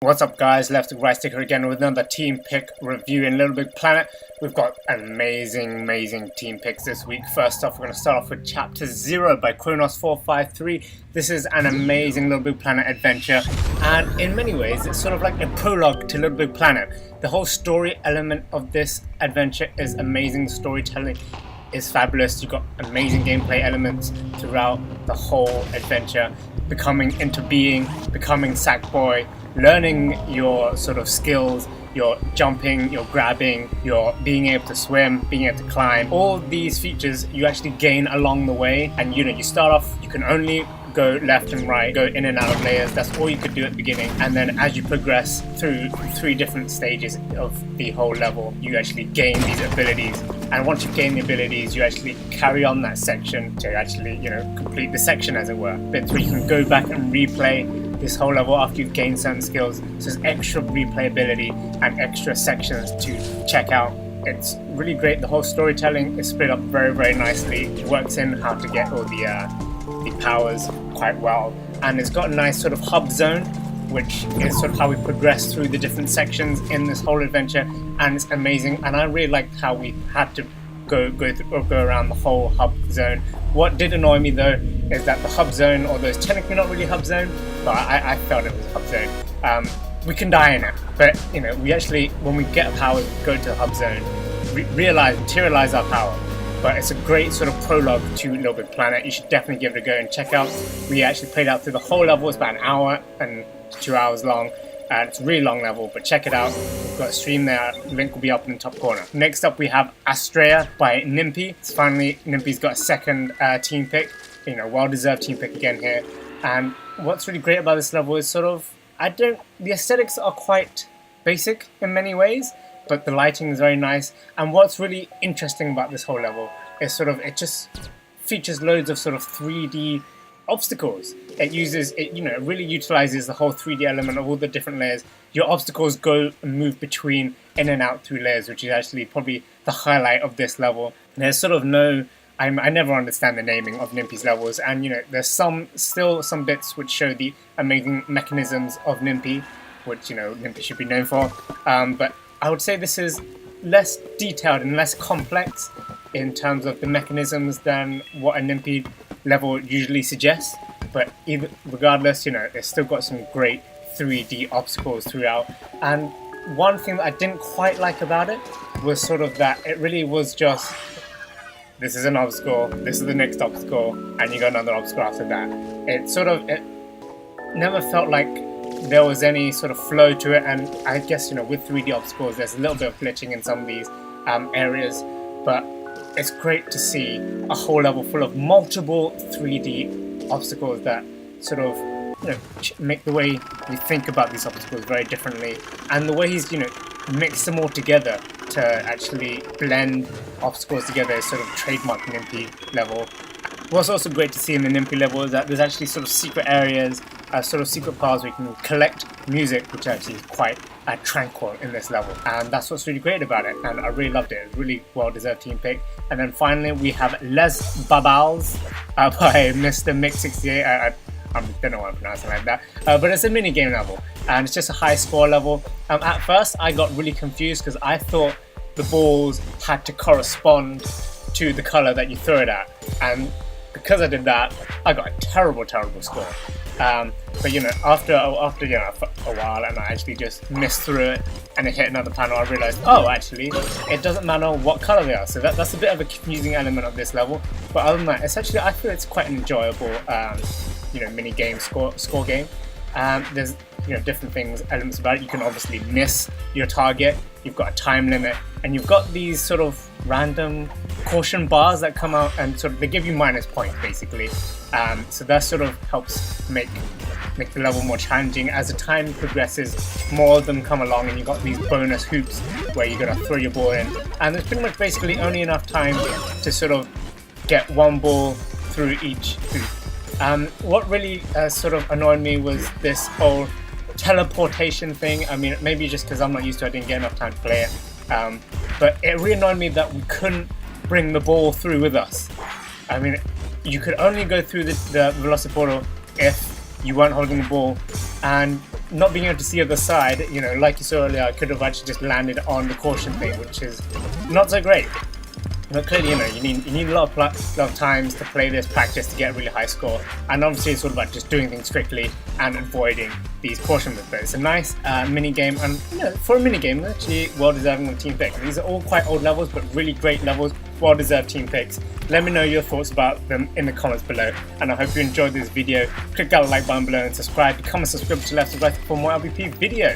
What's up guys, leftstickrightstick again with another team pick review in LittleBigPlanet. We've got amazing team picks this week. First off, we're going to start off with Chapter 0 by Kronos453. This is an amazing LittleBigPlanet adventure, and in many ways it's sort of like a prologue to LittleBigPlanet. The whole story element of this adventure is amazing. The storytelling is fabulous. You've got amazing gameplay elements throughout the whole adventure. Becoming into being, becoming Sackboy, learning your sort of skills, your jumping, your grabbing, your being able to swim, being able to climb. All these features you actually gain along the way, and you start off, you can only go left and right, go in and out of layers. That's all you could do at the beginning, and then as you progress through 3 different stages of the whole level, you actually gain these abilities. And once you gain the abilities, you actually carry on that section to actually, complete the section, as it were. Bits where you can go back and replay this whole level after you've gained certain skills. So there's extra replayability and extra sections to check out. It's really great. The whole storytelling is split up very nicely. It works in how to get all the powers quite well, and it's got a nice sort of hub zone, which is sort of how we progress through the different sections in this whole adventure, and it's amazing. And I really liked how we had to go around the whole hub zone. What did annoy me though is that the hub zone, although it's technically not really hub zone, but I felt it was a hub zone. We can die in it, but we actually, when we get a power, go to the hub zone, materialize our power. But it's a great sort of prologue to LittleBigPlanet. You should definitely give it a go and check out. We actually played out through the whole level. It's about an hour and 2 hours long. It's a really long level, but check it out. We've got a stream there. Link will be up in the top corner. Next up, we have Astraea by ninpy. It's finally, ninpy's got a second team pick. Well-deserved team pick again here. And what's really great about this level is sort of, the aesthetics are quite basic in many ways, but the lighting is very nice. And what's really interesting about this whole level is sort of, it just features loads of sort of 3D obstacles. It really utilizes the whole 3D element of all the different layers. Your obstacles go and move between, in and out through layers, which is actually probably the highlight of this level. There's sort of I never understand the naming of ninpy's levels, and there's still some bits which show the amazing mechanisms of ninpy, which ninpy should be known for. But I would say this is less detailed and less complex in terms of the mechanisms than what a ninpy level usually suggests. But regardless, it's still got some great 3D obstacles throughout. And one thing that I didn't quite like about it was sort of that it really was just, this is an obstacle, this is the next obstacle, and you got another obstacle after that. It never felt like there was any sort of flow to it, and I guess with 3D obstacles there's a little bit of glitching in some of these areas, but it's great to see a whole level full of multiple 3D obstacles that sort of make the way we think about these obstacles very differently, and the way he's mixed them all together to actually blend obstacles together is sort of trademark ninpy level. What's also great to see in the ninpy level is that there's actually sort of secret areas, sort of secret paths where you can collect music, which actually is quite tranquil in this level, and that's what's really great about it, and I really loved it. It's a really well-deserved team pick. And then finally we have Les Baballes by Mr. Mix68. I don't know why I'm pronouncing it like that, but it's a mini game level, and it's just a high score level. At first I got really confused because I thought the balls had to correspond to the color that you throw it at, and because I did that, I got a terrible score. But after a while, and I actually just missed through it and it hit another panel, I realized, oh, actually it doesn't matter what color they are. So that's a bit of a confusing element of this level, but other than that, I feel it's quite an enjoyable mini game score game. There's different elements about it. You can obviously miss your target, you've got a time limit, and you've got these sort of random caution bars that come out and sort of they give you minus points basically. So that sort of helps make the level more challenging. As the time progresses, more of them come along, and you've got these bonus hoops where you're going to throw your ball in, and there's pretty much basically only enough time to sort of get one ball through each hoop. What really sort of annoyed me was this whole teleportation thing. I mean, maybe just because I'm not used to it, I didn't get enough time to play it. But it really annoyed me that we couldn't bring the ball through with us. I mean, you could only go through the velociportal if you weren't holding the ball, and not being able to see the side, you know, like you saw earlier, I could have actually just landed on the caution thing, which is not so great. But clearly, you know, you need a lot of times to play this, practice to get a really high score, and obviously it's all about just doing things quickly and avoiding these caution moves. But it's a nice mini game, and you know, for a mini game, actually well deserving of team pick. These are all quite old levels, but really great levels, well deserved team picks. Let me know your thoughts about them in the comments below, and I hope you enjoyed this video. Click that like button below and subscribe. Become a subscriber to Left to Right for more LBP videos.